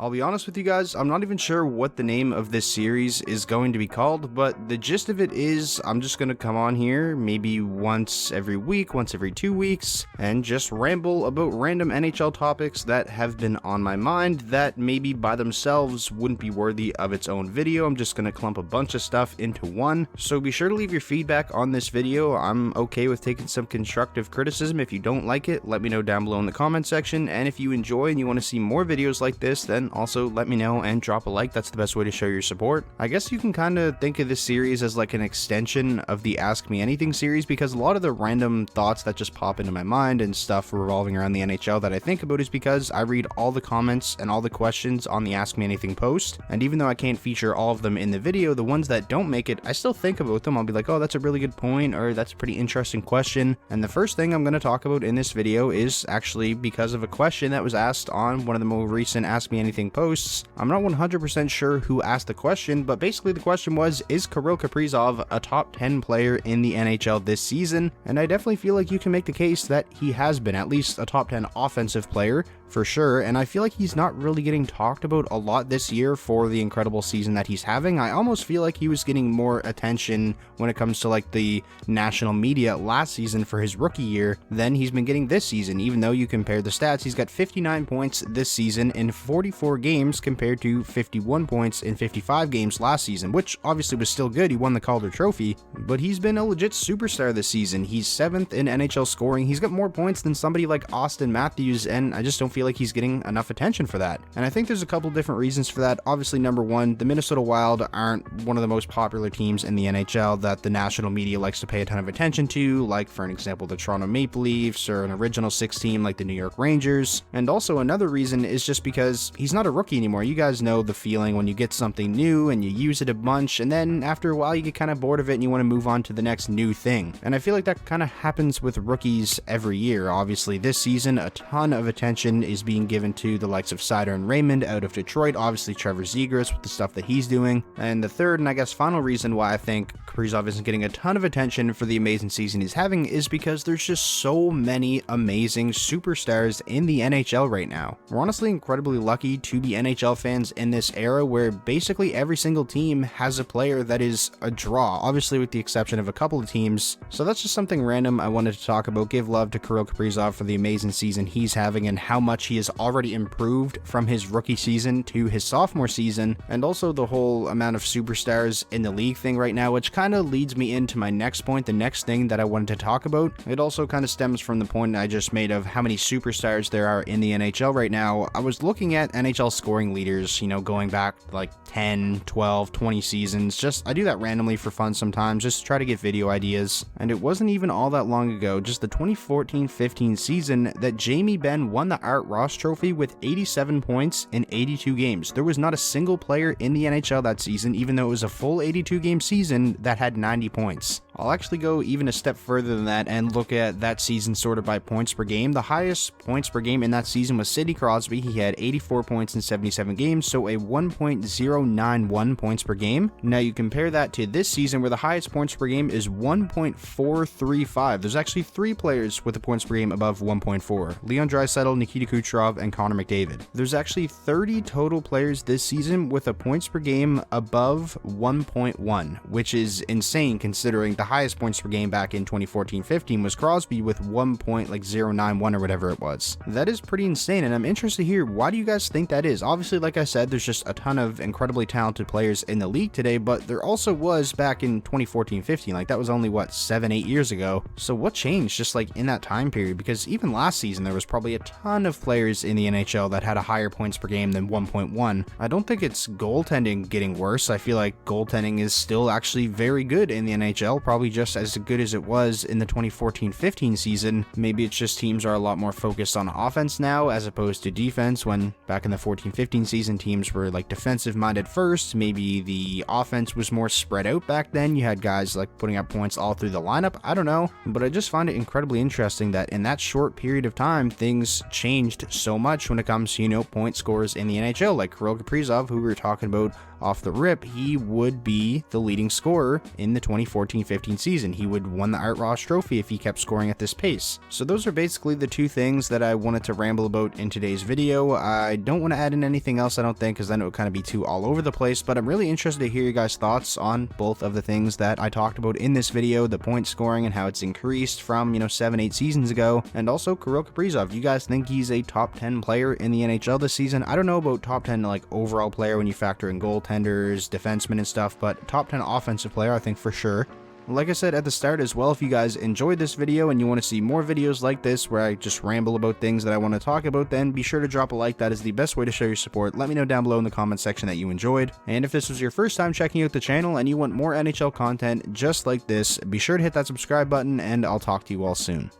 I'll be honest with you guys, I'm not even sure what the name of this series is going to be called, but the gist of it is I'm just going to come on here maybe once every week, once every 2 weeks, and just ramble about random NHL topics that have been on my mind that maybe by themselves wouldn't be worthy of its own video. I'm just going to clump a bunch of stuff into one, so be sure to leave your feedback on this video. I'm okay with taking some constructive criticism. If you don't like it, let me know down below in the comment section, and if you enjoy and you want to see more videos like this, then also let me know and drop a like. That's the best way to show your support. I guess you can kind of think of this series as like an extension of the Ask Me Anything series, because a lot of the random thoughts that just pop into my mind and stuff revolving around the NHL that I think about is because I read all the comments and all the questions on the Ask Me Anything post, and even though I can't feature all of them in the video, the ones that don't make it, I still think about them. I'll be like, oh, that's a really good point, or that's a pretty interesting question. And the first thing I'm going to talk about in this video is actually because of a question that was asked on one of the more recent Ask Me Anything posts. I'm not 100% sure who asked the question, but basically the question was, is Kirill Kaprizov a top 10 player in the NHL this season? And I definitely feel like you can make the case that he has been at least a top 10 offensive player for sure, and I feel like he's not really getting talked about a lot this year for the incredible season that he's having. I almost feel like he was getting more attention when it comes to like the national media last season for his rookie year than he's been getting this season. Even though you compare the stats, he's got 59 points this season in 44 games compared to 51 points in 55 games last season, which obviously was still good. He won the Calder Trophy, but he's been a legit superstar this season. He's 7th in NHL scoring. He's got more points than somebody like Austin Matthews, and I just don't feel like he's getting enough attention for that. And I think there's a couple different reasons for that. Obviously, number one, the Minnesota Wild aren't one of the most popular teams in the NHL that the national media likes to pay a ton of attention to, like for an example the Toronto Maple Leafs or an original six team like the New York Rangers. And also another reason is just because he's not a rookie anymore. You guys know the feeling when you get something new and you use it a bunch, and then after a while you get kind of bored of it and you want to move on to the next new thing. And I feel like that kind of happens with rookies every year. Obviously this season a ton of attention is being given to the likes of Seider and Raymond out of Detroit, obviously Trevor Zegras with the stuff that he's doing. And the third and I guess final reason why I think Kaprizov isn't getting a ton of attention for the amazing season he's having is because there's just so many amazing superstars in the NHL right now. We're honestly incredibly lucky to be NHL fans in this era where basically every single team has a player that is a draw, obviously with the exception of a couple of teams. So that's just something random I wanted to talk about. Give love to Kirill Kaprizov for the amazing season he's having and how much he has already improved from his rookie season to his sophomore season, and also the whole amount of superstars in the league thing right now, which kind of leads me into my next point, the next thing that I wanted to talk about. It also kind of stems from the point I just made of how many superstars there are in the NHL right now. I was looking at NHL scoring leaders, you know, going back like 10, 12, 20 seasons. I do that randomly for fun sometimes, just to try to get video ideas. And it wasn't even all that long ago, just the 2014-15 season, that Jamie Benn won the Art Ross Trophy with 87 points in 82 games. There was not a single player in the NHL that season, even though it was a full 82 game season, that had 90 points. I'll actually go even a step further than that and look at that season sorted by points per game. The highest points per game in that season was Sidney Crosby. He had 84 points in 77 games, so a 1.091 points per game. Now you compare that to this season where the highest points per game is 1.435. There's actually 3 players with the points per game above 1.4. Leon Draisaitl, Nikita Kucherov, and Connor McDavid. There's actually 30 total players this season with a points per game above 1.1, which is insane considering the highest points per game back in 2014-15 was Crosby with 1.091 or whatever it was. That is pretty insane, and I'm interested to hear, why do you guys think that is? Obviously, like I said, there's just a ton of incredibly talented players in the league today, but there also was back in 2014-15, like that was only what, 7-8 years ago. So what changed just like in that time period? Because even last season there was probably a ton of players in the NHL that had a higher points per game than 1.1. I don't think it's goaltending getting worse. I feel like goaltending is still actually very good in the NHL, probably just as good as it was in the 2014-15 season. Maybe it's just teams are a lot more focused on offense now as opposed to defense, when back in the 14-15 season teams were like defensive minded first. Maybe the offense was more spread out back then. You had guys like putting up points all through the lineup. I don't know, but I just find it incredibly interesting that in that short period of time things changed so much when it comes to, you know, point scorers in the NHL. Like Kirill Kaprizov, who we were talking about off the rip, he would be the leading scorer in the 2014-15 2015 season. He would won the Art Ross Trophy if he kept scoring at this pace. So those are basically the two things that I wanted to ramble about in today's video. I don't want to add in anything else, I don't think, because then it would kind of be too all over the place, but I'm really interested to hear your guys' thoughts on both of the things that I talked about in this video, the point scoring and how it's increased from, 7-8 seasons ago, and also Kirill Kaprizov. Do you guys think he's a top 10 player in the NHL this season? I don't know about top 10 like overall player when you factor in goaltenders, defensemen and stuff, but top 10 offensive player I think for sure. Like I said at the start as well, if you guys enjoyed this video and you want to see more videos like this where I just ramble about things that I want to talk about, then be sure to drop a like. That is the best way to show your support. Let me know down below in the comment section that you enjoyed. And if this was your first time checking out the channel and you want more NHL content just like this, be sure to hit that subscribe button and I'll talk to you all soon.